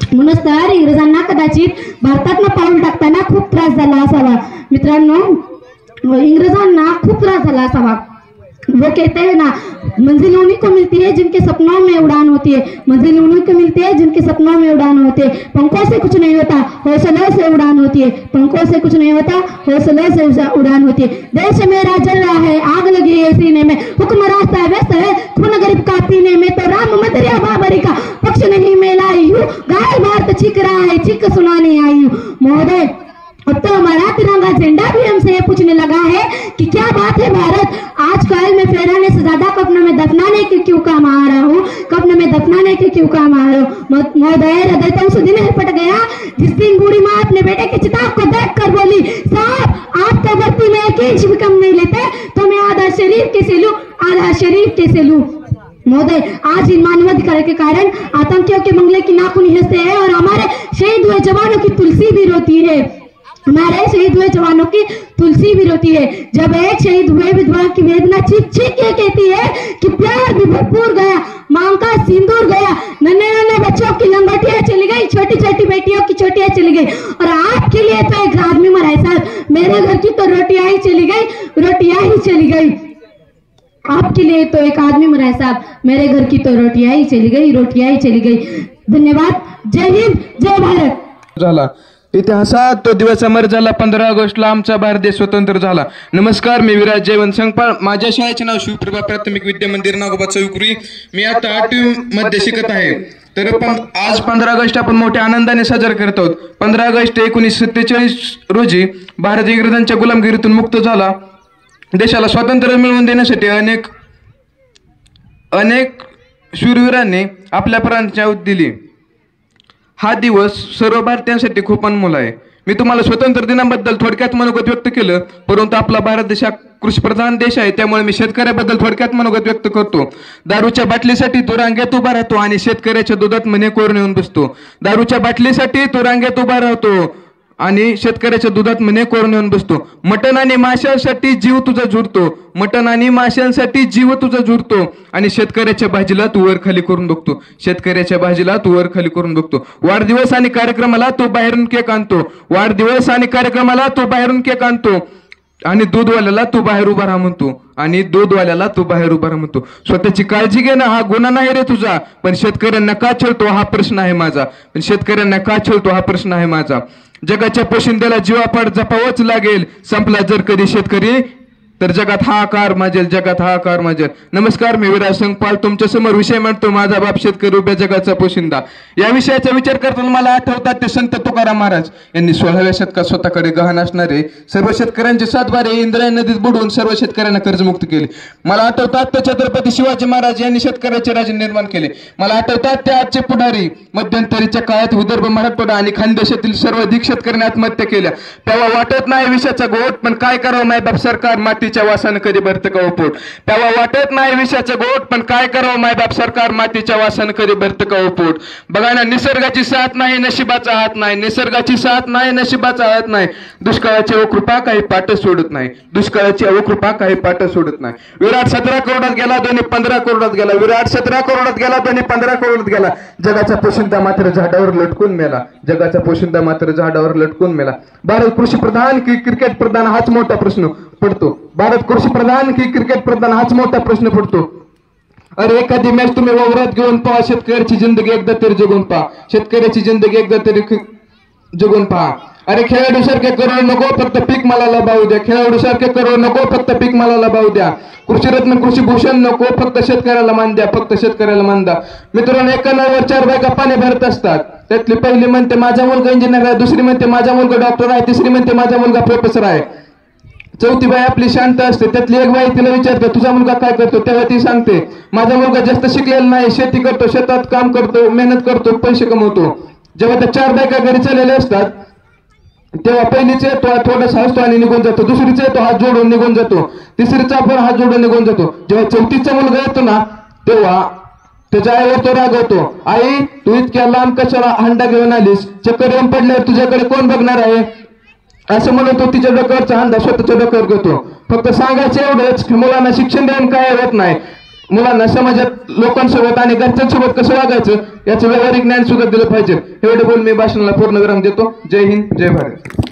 म्हणूनच तर इंग्रजांना कदाचित भारतातनं पाऊल टाकताना खूप त्रास झाला असावा। मित्रांनो, इंग्रजांना खूप त्रास झाला असावा। वो कहते हैं ना, मंजिल उन्हीं को मिलती है जिनके सपनों में उड़ान होती है, मंजिल उन्हीं को मिलती है जिनके सपनों में उड़ान होती है। पंखों से कुछ नहीं होता, हौसले से उड़ान होती है, पंखों से कुछ नहीं होता, हौसले से उड़ान होती है। देश मेरा जल रहा है, आग लगी है सीने में, हुक्म रास्ता है व्यस्त है, खून गरीब का पीने में, तो राम मदरिया बाबरी का पक्ष नहीं मेला यूं, गाय भारत चीख रहा है, चीख सुनाने आई हूं। महोदय, अब तो हमारा तिरंगा झंडा भी हमसे ये पूछने लगा है कि क्या बात है भारत, आजकल मैं फहराने से ज्यादा कफन में दफनाने के क्यों काम आ रहा हूँ, कफन में दफनाने के क्यों काम आ रहा हूँ। महोदय, हृदय तो उस दिन पट गया जिस दिन बूढ़ी माँ अपने बेटे के चिताब को देख कर बोली, साहब आप तो भर्ती में एक इंच भी कम नहीं लेते, तो मैं आधा शरीर कैसे लूं, आधा शरीर कैसे लूं। महोदय, आज इन मानवाधिकार के कारण आतंकियों के मंगले की नाखून हंसते हैं और हमारे शहीद हुए जवानों की तुलसी भी रोती है, हमारे शहीद हुए जवानों की तुलसी भी रोती है। जब एक शहीद हुए विधवा की वेदना चीख चीख के कहती है कि प्यार भी भरपूर गया, मांग का सिंदूर गया, नन्हे नन्हे बच्चों की लंगोटियां चली गई, छोटी छोटी बेटियों की छोटियां चली गई, और आपके लिए तो एक आदमी मरा है साहब, मेरे घर की तो रोटियां ही चली गई, रोटियां ही चली गई। आपके लिए तो एक आदमी मरा है साहब, मेरे घर की तो रोटियां ही चली गई, रोटियां ही चली गई। धन्यवाद। जय हिंद, जय भारत। झाला इतिहासात तो दिवस अमर झाला, 15 ऑगस्टला आमचा भारत देश स्वतंत्र झाला। नमस्कार, मी विराज जयवंत संगपाळ। माझ्या शाळेचे नाव शिवप्रभा प्राथमिक विद्या मंदिर नागोबा चौकुरी। मी आता 8वी मध्ये शिकत आहे। तर आज 15 ऑगस्ट आपण मोठ्या आनंदाने साजरा करत आहोत। 15 ऑगस्ट 1947 रोजी भारत इंग्रजांच्या गुलामगिरीतून मुक्त झाला। देशाला स्वातंत्र्य मिळवून देण्यासाठी अनेक शूरवीरांनी आपल्या प्राणांची आहुती दिली। हा दिवस सर्व भारतीयांसाठी खूप अनमोल आहे। मी तुम्हाला स्वातंत्र्य दिनाबद्दल थोडक्यात मनोगत व्यक्त केलं, परंतु आपला भारत देश हा कृषीप्रधान देश आहे, त्यामुळे मी शेतकऱ्याबद्दल थोडक्यात मनोगत व्यक्त करतो। दारूच्या बाटलीसाठी तो रांगेत उभा राहतो आणि शेतकऱ्याच्या दुधात मने कोरून येऊन बसतो। दारूच्या बाटलीसाठी तो रांगेत उभा राहतो आणि शेतकऱ्याच्या दुधात मने कोरून येऊन बसतो। मटण आणि माशांसाठी जीव तुझा झुरतो, मटण आणि माशांसाठी जीव तुझा झुरतो, आणि शेतकऱ्याच्या भाजीला तू वर खाली करून बघतो, शेतकऱ्याच्या भाजीला तू वर खाली करून बघतो। वाढदिवस आणि कार्यक्रमाला तो बाहेरून केक आणतो, वाढदिवस आणि कार्यक्रमाला तो बाहेरून केक आणतो, आणि दूधवाल्याला तू बाहेर उभा राहा म्हणतो, आणि दूधवाल्याला तू बाहेर उभा राहा म्हणतो। स्वतःची काळजी घेणं हा गुन्हा नाही रे तुझा, पण शेतकऱ्यांना का छळतो हा प्रश्न आहे माझा, पण शेतकऱ्यांना का छळतो हा प्रश्न आहे माझा। जगाच्या पोशिंद्याला जीवापाड जपावंच लागेल, संपला जर कधी शेतकरी तर जगात हाहाकार माजेल, जगात हाहाकार माजेल। नमस्कार, मी विराज संगपाळ तुमच्या समोर विषय मांडतो, माझा बाप शेतकरी उभ्या जगाचा पोशिंदा। या विषयाचा विचार करताना मला आठवतात ते संत तुकाराम महाराज यांनी 16व्या शतकात स्वतःकडे गहाण असणारे सर्व शेतकऱ्यांचे सातबारे इंद्रायणी नदीत बुडवून सर्व शेतकऱ्यांना कर्जमुक्त केले। मला आठवतात ते छत्रपती शिवाजी महाराज यांनी शेतकऱ्याचे राज्य निर्माण केले। मला आठवतात ते आजचे पुढारी मध्यंतरीच्या काळात विदर्भ, मराठवाडा आणि खानदेशातील सर्वाधिक शेतकऱ्यांनी आत्महत्या केल्या। तेव्हा वाटत नाही विषाचा गोट, पण काय करावं मायबाप सरकार, मातीच्या वासानं कधी भरतं का पोट। तेव्हा वाटत नाही विषाचं गोट, पण काय करावं मायबाप सरकार, मातीच्या वासानं कधी भरतं का पोट। बघा ना, निसर्गाची साथ नाही, नशिबाचा हात नाही, निसर्गाची साथ नाही, नशिबाचा हात नाही। दुष्काळाची अवकृपा काही पाठ सोडत नाही, दुष्काळाची अवकृपा काही पाठ सोडत नाही। विराट 17 करोडात गेला, धोनी 15 करोडात गेला, विराट 17 करोडात गेला, धोनी 15 करोडात गेला। जगाचा पोशिंदा मात्र झाडावर लटकून मेला, जगाचा पोशिंदा मात्र झाडावर लटकून मेला। भारत कृषी प्रधान की क्रिकेट प्रधान हाच मोठा प्रश्न पडतो, भारत कृषी प्रधान की क्रिकेट प्रधान हाच मोठा प्रश्न पडतो। अरे एखादी मॅच तुम्ही वावरात घेऊन पहा, शेतकऱ्याची जिंदगी एकदा तरी जगून पहा, शेतकऱ्याची जिंदगी एकदा तरी जगून पहा। अरे खेळाडू सारखे करू नको, फक्त पीक मालाला भाव द्या, खेळाडू सारखे करू नको, फक्त पीक मालाला भाव द्या। कृषीरत्न कृषी भूषण नको, फक्त शेतकऱ्याला मान द्या, फक्त शेतकऱ्याला मान द्या। मित्रांनो, एका नळावर 4 बायका पाणी भरत असतात, त्यातली पहिली म्हणते माझा मुलगा इंजिनियर आहे, दुसरी म्हणते माझा मुलगा डॉक्टर आहे, तिसरी म्हणते माझा मुलगा प्रोफेसर आहे, चौथी बाई आपली शांत असते। त्यातली एक बाई तिला विचारते तुझा मुलगा काय करतो, तेव्हा ती सांगते माझा मुलगा जास्त शिकलेला नाही, शेती करतो, शेतात काम करतो, मेहनत करतो, पैसे कमवतो। जेव्हा त्या 4 बायका घरी चाललेल्या असतात तेव्हा पहिलीचे तो थोडासा हसतो आणि निघून जातो, दुसरीचे तो हात जोडून निघून जातो, तिसरीचा पण हात जोडून निघून जातो। जेव्हा चौथीचा मुलगा येतो ना तेव्हा त्याच्या आईवर तो रागवतो, आई तू इतक्या लांब कशाला हंडा घेऊन आलीस, चक्कर येऊन पडल्यावर तुझ्याकडे कोण बघणार आहे, असं म्हणून तो तिच्या डोक्यावरचा हंडा स्वतःच्या डोक्यावर घेतो। फक्त सांगायचं एवढंच की मुलांना शिक्षण देऊन काय होत नाही, मुलांना समाजात लोकांसोबत आणि घरच्यांसोबत कसं वागायचं याचं व्यावहारिक ज्ञान सुद्धा दिलं पाहिजे. एवढे बोल मी भाषणाला पूर्ण विराम देतो. जय हिंद, जय भारत.